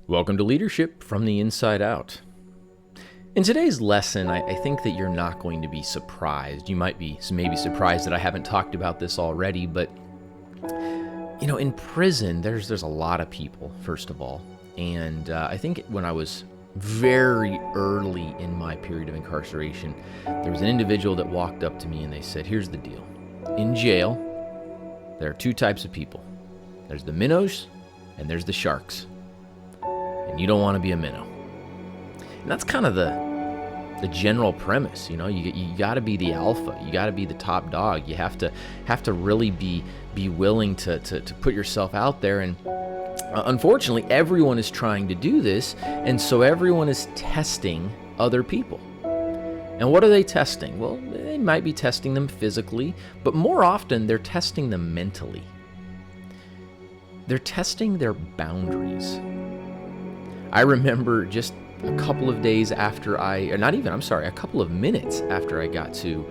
Welcome to Leadership from the Inside Out. In today's lesson, I think that you're not going to be surprised. You might be maybe surprised that I haven't talked about this already, but in prison, there's a lot of people, first of all. And I think when I was very early in my period of incarceration, there was an individual that walked up to me and they said, here's the deal. In jail, there are two types of people. There's the minnows and there's the sharks. And you don't want to be a minnow. And that's kind of the general premise. You got to be the alpha. You got to be the top dog. You have to really be willing to put yourself out there. And unfortunately, everyone is trying to do this, and so everyone is testing other people. And what are they testing? Well, they might be testing them physically, but more often they're testing them mentally. They're testing their boundaries. I remember just a couple of days after a couple of minutes after I got to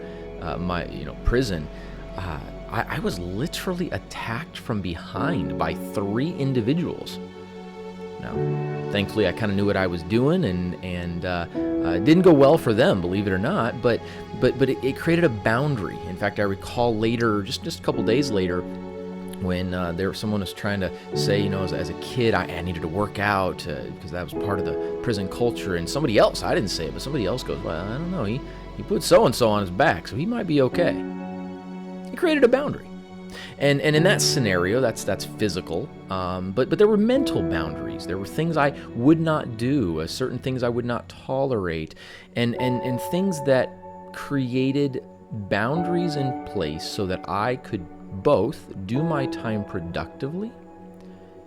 my prison, I was literally attacked from behind by 3 individuals. Now, thankfully, I kind of knew what I was doing, and it didn't go well for them, believe it or not. But it created a boundary. In fact, I recall later, just a couple days later, when someone was trying to say, as a kid, I needed to work out because that was part of the prison culture. And somebody else, I didn't say it, but somebody else goes, well, I don't know, he put so-and-so on his back, so he might be okay. He created a boundary. And in that scenario, that's physical, but there were mental boundaries. There were things I would not do, certain things I would not tolerate, and things that created boundaries in place so that I could both do my time productively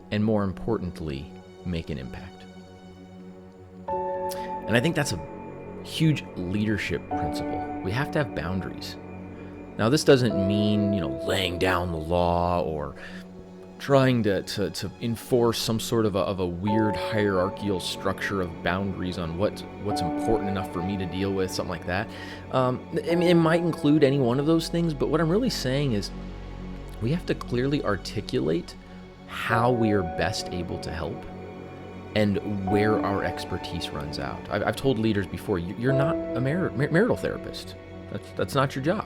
and, more importantly, make an impact. And I think that's a huge leadership principle. We have to have boundaries. Now, this doesn't mean, laying down the law or trying to enforce some sort of a weird hierarchical structure of boundaries on what's important enough for me to deal with, something like that. It might include any one of those things, but what I'm really saying is we have to clearly articulate how we are best able to help and where our expertise runs out. I've told leaders before, you're not a marital therapist. That's not your job.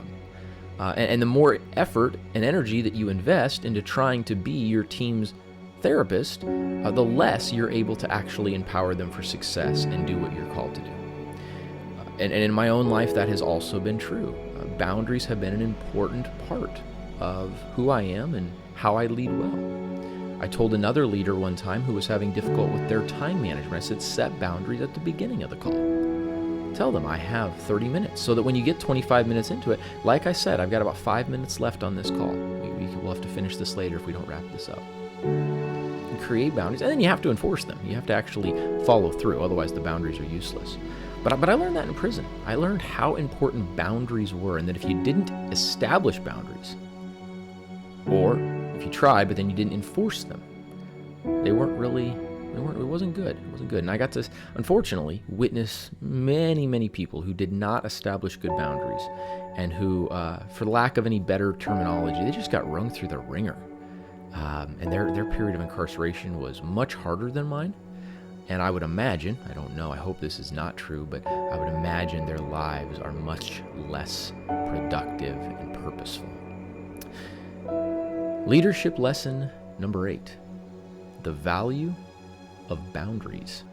And the more effort and energy that you invest into trying to be your team's therapist, the less you're able to actually empower them for success and do what you're called to do. And in my own life, that has also been true. Boundaries have been an important part of who I am and how I lead well. I told another leader one time who was having difficulty with their time management, I said, set boundaries at the beginning of the call. Tell them I have 30 minutes so that when you get 25 minutes into it, like I said, I've got about 5 minutes left on this call. We'll have to finish this later if we don't wrap this up. And create boundaries, and then you have to enforce them. You have to actually follow through, otherwise the boundaries are useless. But I learned that in prison. I learned how important boundaries were, and that if you didn't establish boundaries, or if you tried but then you didn't enforce them, it wasn't good. It wasn't good. And I got to, unfortunately, witness many people who did not establish good boundaries and who, for lack of any better terminology, they just got wrung through the ringer. And their period of incarceration was much harder than mine. And I would imagine, I don't know, I hope this is not true, but I would imagine their lives are much less productive and purposeful. Leadership lesson number 8, the value of boundaries.